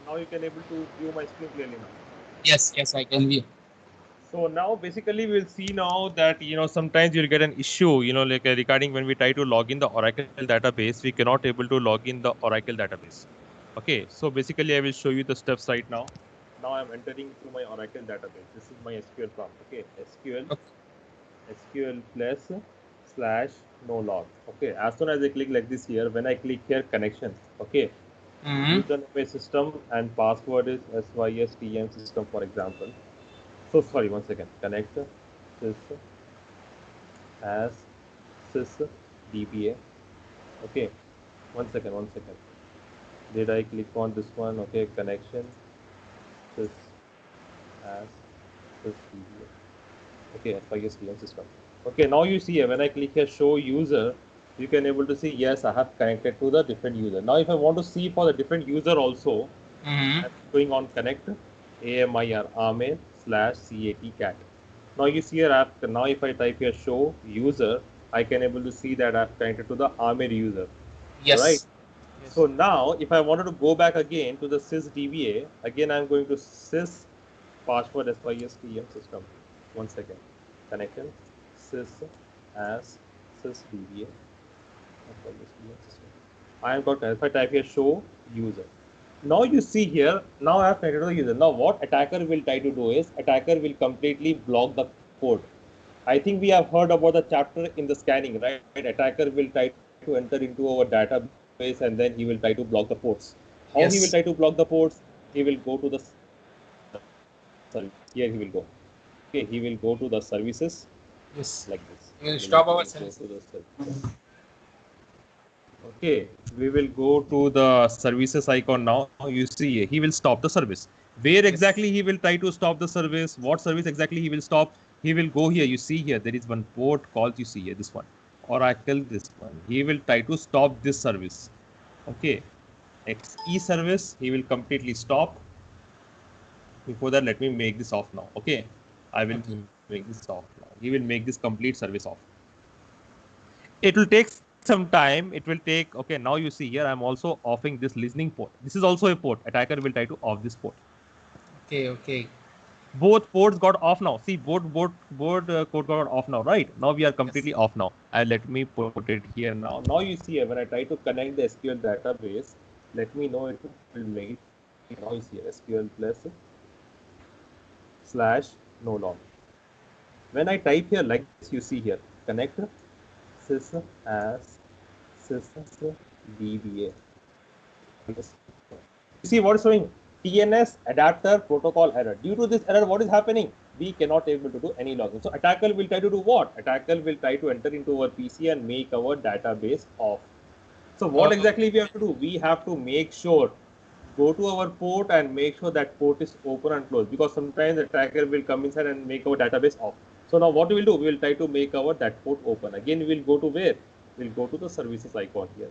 now you can able to view my screen clearly now. Yes, yes, I can view. So now basically we'll see now that sometimes you'll get an issue like regarding when we try to log in the Oracle database, we cannot able to log in the Oracle database. Okay, so basically I will show you the steps right now. Now I'm entering to my Oracle database. This is my SQL prompt. Okay, SQL plus slash no log. Okay, as soon as I click like this here, when I click here connection, okay, Mm-hmm. username is system and password is systm system, for example. So sorry, one second. Connect sys as sys dba. Okay, one second, one second. Did I click on this one? Okay, connection sys as sys dba. Okay, FISTM system. Okay, now you see here, when I click here show user, you can able to see yes, I have connected to the different user. Now if I want to see for the different user also, Mm-hmm. I'm going on connect AMIR Amen slash CAT. Now you see here now if I type here show user, I can able to see that I've connected to the Amer user, right? Yes. Yes. So now if I wanted to go back again to the sysdba, again I'm going to sys password SYSTM system. One second. Connection sys as sysdba SYSTM system. I have got, if I type here show user. Now you see here, now I have connected to the user. Now what attacker will try to do is, attacker will completely block the code. I think we have heard about the chapter in the scanning, right? Attacker will try to enter into our database and then he will try to block the ports. How he will try to block the Yes. ports? He will go to the service. Here he will go. Okay, he will go to the services like this. He Yes. will You will go to stop the our service. services. Okay, we will go to the services icon now. You see, he will stop the service. Where exactly he Yes. will try to stop the service? What service exactly he will stop? He will go here. You see here, there is one port called, you see here, this one. Oracle, this one. He will try to stop this service. Okay. XE service, he will completely stop. Before that, let me make this off now. Okay. I will Okay. make this off now. He will make this complete service off. It will take some time. It will take, okay, now you see here, I'm also offing this listening port. This is also a port. Attacker will try to off this port. Okay. Okay. Both ports got off now. See, both code got off now, right? Now we are Yes. completely off now. Let me put it here now. Now you see here, when I try to connect the SQL database, let me know it will make it easy. Now you see here, SQL plus slash no log. When I type here like this, you see here, connect sys as sys dba. You see what is showing? TNS adapter protocol error. Due to this error, what is happening? We cannot able to do any login. So attacker will try to do what? Attacker will try to enter into our PC and make our database off. So what Oh, exactly we have to do? We have to make sure, go to our port and make sure that port is open and closed, because sometimes the attacker will come inside and make our database off. So now what we will do? We will try to make our that port open. Again, we will go to where? We'll go to the services icon here.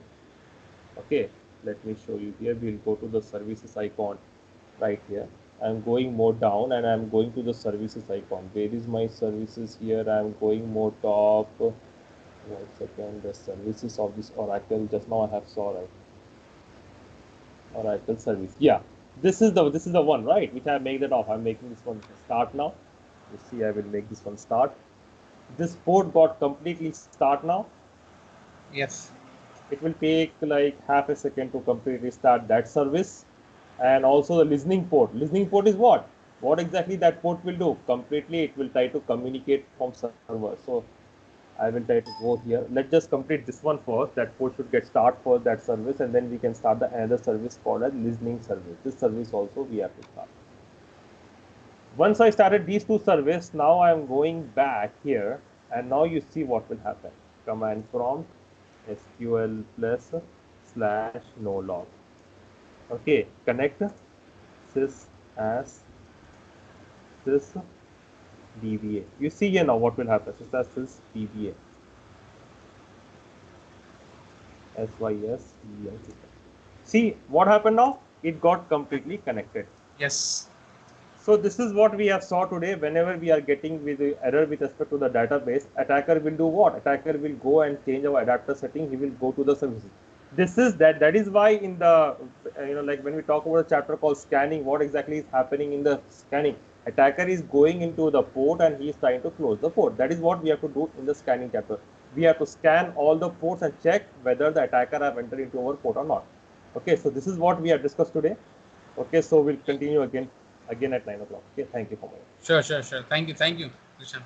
Okay, let me show you here. We'll go to the services icon right here. I'm going more down and I'm going to the services icon. Where is my services here? I'm going more top. One second, the services of this Oracle. Just now I have saw, right? Oracle service. Yeah, this is the one, right? Which I make that off. I'm making this one start now. You see, I will make this one start. This port got completely start now. yes. It will take like half a second to completely start that service. And also the listening port is what exactly that port will do? Completely it will try to communicate from server. So I will try to go here. Let's just complete this one first. That port should get start for that service, and then we can start the another service called as listening service. This service also we have to start. Once I started these two services, now I am going back here, and now you see what will happen. Command prompt SQL plus slash no log. Okay, connect sys as sys dba. You see here now what will happen. Sys as sys dba sysdm system. See what happened now? It got completely connected. Yes. So this is what we have saw today. Whenever we are getting with the error with respect to the database, attacker will do what? Attacker will go and change our adapter setting. He will go to the services. this is that is why in the like when we talk about a chapter called scanning, what exactly is happening in the scanning? Attacker is going into the port and he is trying to close the port. That is what we have to do in the scanning chapter. We have to scan all the ports and check whether the attacker have entered into our port or not. Okay, so this is what we have discussed today. Okay, so we'll continue again at 9 o'clock. Okay, thank you for my. Sure. Thank you, Krishan.